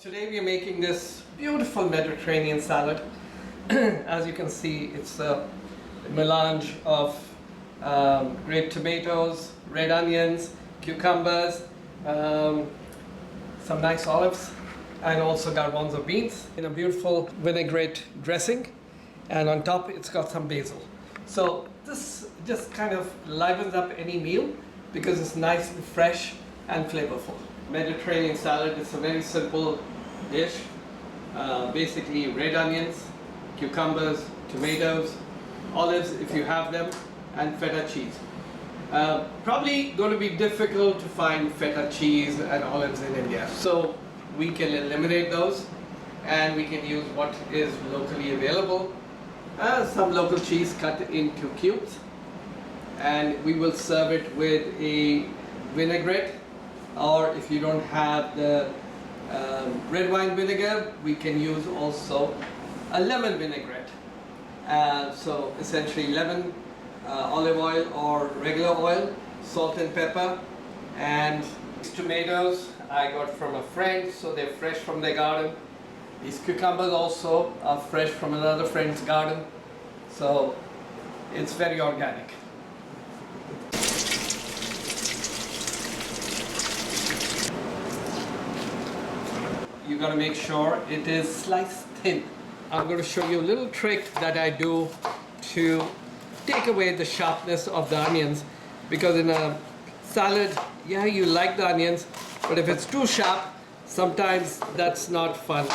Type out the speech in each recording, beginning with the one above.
Today we are making this beautiful Mediterranean salad. As you can see, it's a melange of grape tomatoes, red onions, cucumbers, some nice olives, and also garbanzo beans in a beautiful vinaigrette dressing. And on top it's got some basil. So this just kind of livens up any meal because it's nice and fresh and flavorful. Mediterranean salad is a very simple dish. Basically red onions, cucumbers, tomatoes, olives if you have them, and feta cheese. Probably going to be difficult to find feta cheese and olives in India, so we can eliminate those and we can use what is locally available. Some local cheese cut into cubes, and we will serve it with a vinaigrette, or if you don't have the red wine vinegar, we can use also a lemon vinaigrette. So essentially lemon, olive oil or regular oil, salt and pepper, and these tomatoes I got from a friend, so they're fresh from their garden. These cucumbers also are fresh from another friend's garden, so it's very organic. You got to make sure it is sliced thin. I'm going to show you a little trick that I do to take away the sharpness of the onions, because in a salad, yeah, you like the onions, but if it's too sharp, sometimes that's not fun.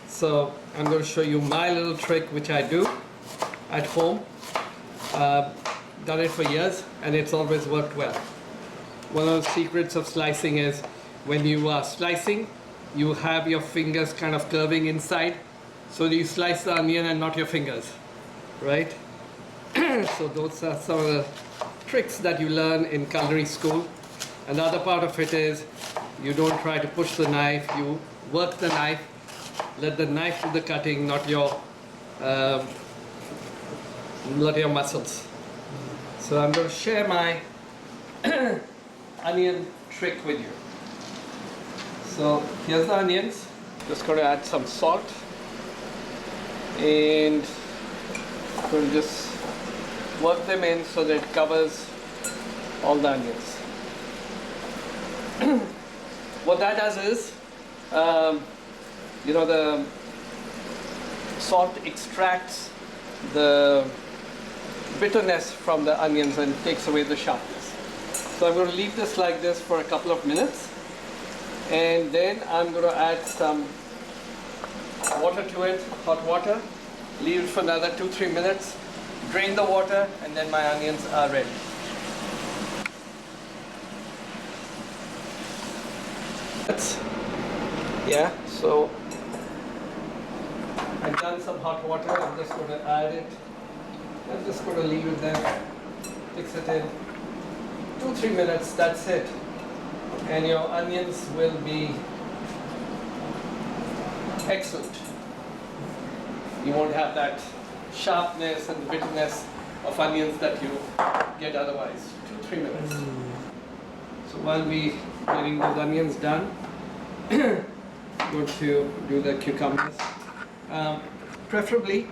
So I'm going to show you my little trick which I do at home. Done it for years and it's always worked well. One of the secrets of slicing is when you are slicing, you have your fingers kind of curving inside, so you slice the onion and not your fingers, right? So those are some of the tricks that you learn in culinary school. Another part of it is you don't try to push the knife, you work the knife, let the knife do the cutting, not your muscles. So I'm going to share my onion trick with you. So here's the onions. Just going to add some salt and going to just work them in so that it covers all the onions. What that does is, the salt extracts the bitterness from the onions and takes away the sharpness. So I'm going to leave this like this for a couple of minutes, and then I'm going to add some water to it, hot water, leave it for another 2-3 minutes, drain the water, and then my onions are ready. Yeah, so I've done some hot water. I'm just going to add it. I'm just going to leave it there, mix it in. 2-3 minutes, that's it. And your onions will be excellent. You won't have that sharpness and bitterness of onions that you get otherwise. 2-3 minutes. So while we getting those onions done, I'm going to do the cucumbers. Preferably,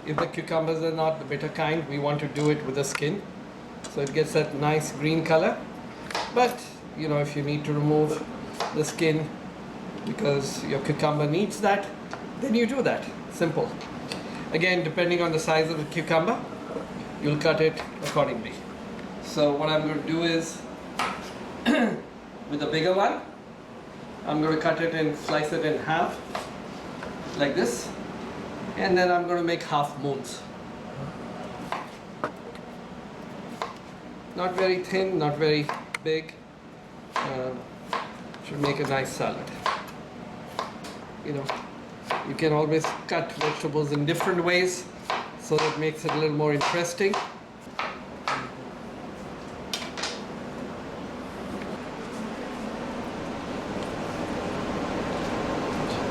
if the cucumbers are not the bitter kind, we want to do it with the skin, so it gets that nice green color. But if you need to remove the skin because your cucumber needs that, then you do that. Simple. Again, depending on the size of the cucumber, you'll cut it accordingly. So what I'm going to do is, with the bigger one, I'm going to cut it and slice it in half, like this, and then I'm going to make half moons. Not very thin, not very big. Should make a nice salad. You can always cut vegetables in different ways, so that makes it a little more interesting.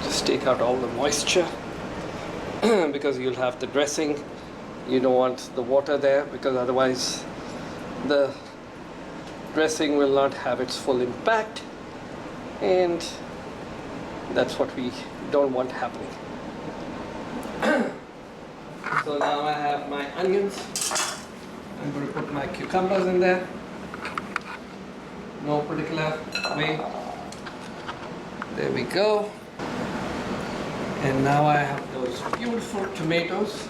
Just take out all the moisture because you'll have the dressing. You don't want the water there, because otherwise the dressing will not have its full impact. And That's what we don't want happening. So now I have my onions. I'm going to put my cucumbers in there. No particular way. There we go. And now I have those beautiful tomatoes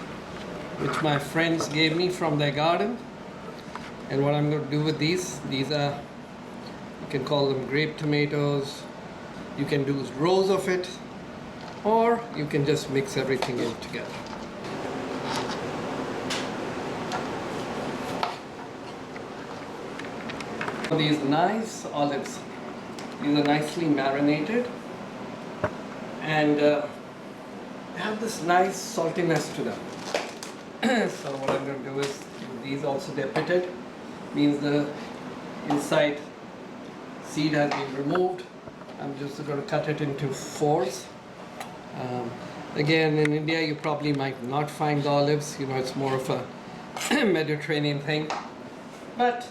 which my friends gave me from their garden. And what I'm going to do with these are, you can call them grape tomatoes. You can do rows of it, or you can just mix everything in together. These nice olives, these are nicely marinated and have this nice saltiness to them. So what I'm going to do is, these also they're pitted, means the inside seed has been removed. I'm just going to cut it into 4s. Again, in India you probably might not find the olives, you know, it's more of a Mediterranean thing. But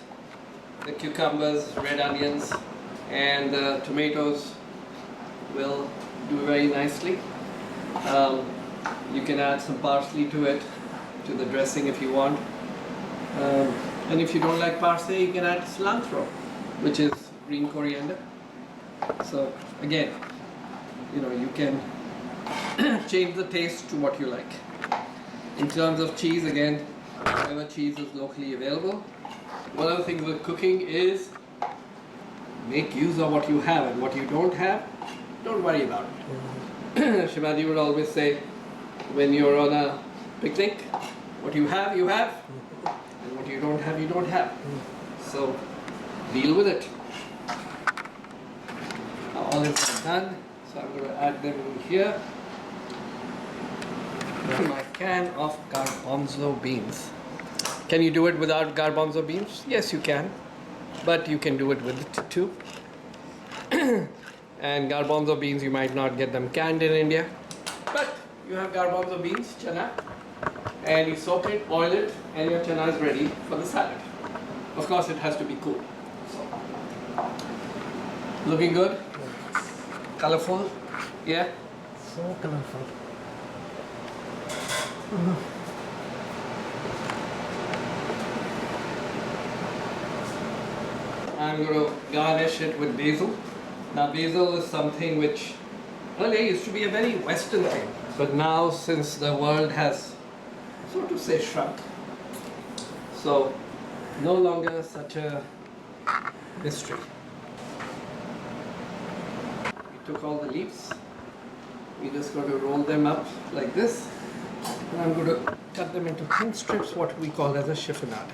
the cucumbers, red onions, and the tomatoes will do very nicely. You can add some parsley to it, to the dressing if you want. And if you don't like parsley, you can add cilantro, which is green coriander. So again, you know, you can change the taste to what you like. In terms of cheese, again, whatever cheese is locally available. One of the things with cooking is make use of what you have, and what you don't have, don't worry about it. Shivaji would always say, when you're on a picnic, what you have, and what you don't have, you don't have. So deal with it. Now olives are done, so I'm going to add them in here. My can of garbanzo beans. Can you do it without garbanzo beans? Yes, you can, but you can do it with it too. And garbanzo beans, you might not get them canned in India, but you have garbanzo beans, chana, and you soak it, boil it, and your chana is ready for the salad. Of course, it has to be cool. So, looking good? Colorful? Yeah? So colorful. I'm going to garnish it with basil. Now basil is something which earlier used to be a very Western thing, but now since the world has, so to say, shrunk, so no longer such a mystery. We took all the leaves, we're just going to roll them up like this, and I'm going to cut them into thin strips, what we call as a chiffonade.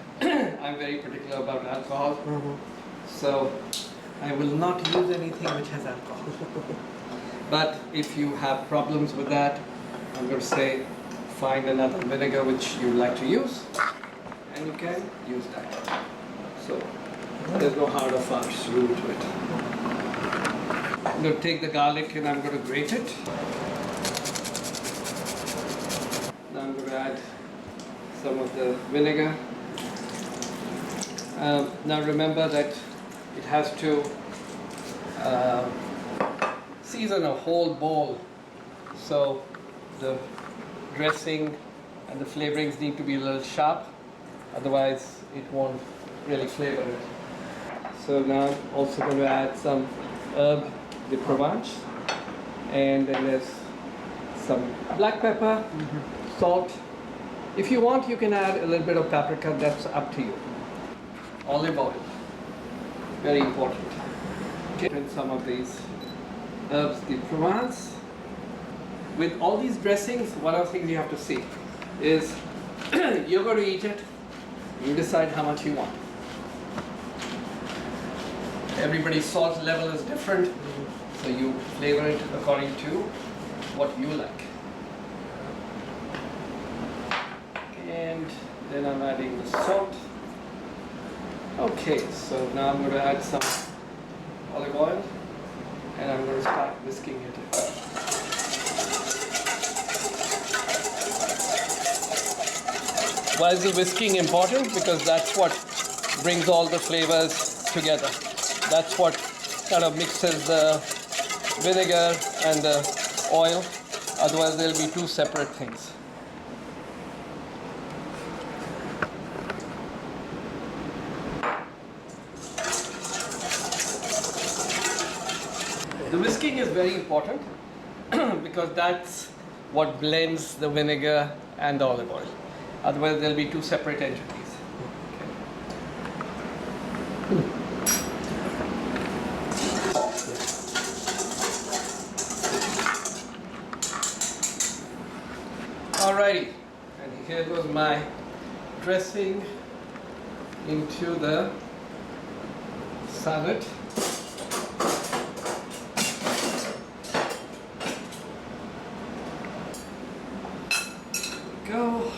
I'm very particular about alcohol. So I will not use anything which has alcohol. But if you have problems with that, I'm going to say find another vinegar which you like to use, and you can use that. So there's no hard or fast rule to it. I'm going to take the garlic and I'm going to grate it. Now I'm going to add some of the vinegar. Now remember that it has to season a whole bowl, so the dressing and the flavorings need to be a little sharp, otherwise it won't really flavor it. So now I'm also going to add some herb de Provence, and then there's some black pepper, salt. If you want, you can add a little bit of paprika, that's up to you. Olive oil. Very important. In some of these herbs de Provence. With all these dressings, one of the things you have to see is you're going to eat it, you decide how much you want. Everybody's salt level is different, so you flavor it according to what you like. And then I'm adding the salt. Okay, so now I'm going to add some olive oil, and I'm going to start whisking it. Why is the whisking important? Because that's what brings all the flavors together. That's what kind of mixes the vinegar and the oil, otherwise they'll be two separate things. The whisking is very important because that's what blends the vinegar and the olive oil. Otherwise, there'll be two separate entities. Alrighty, and here goes my dressing into the salad. Go,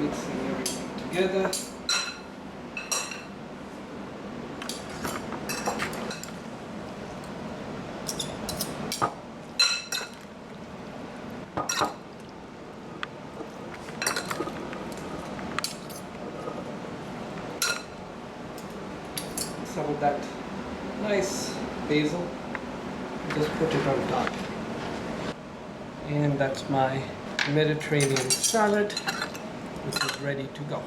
mixing everything together. Some of that nice basil, just put it on top. And that's my Mediterranean salad, which is ready to go.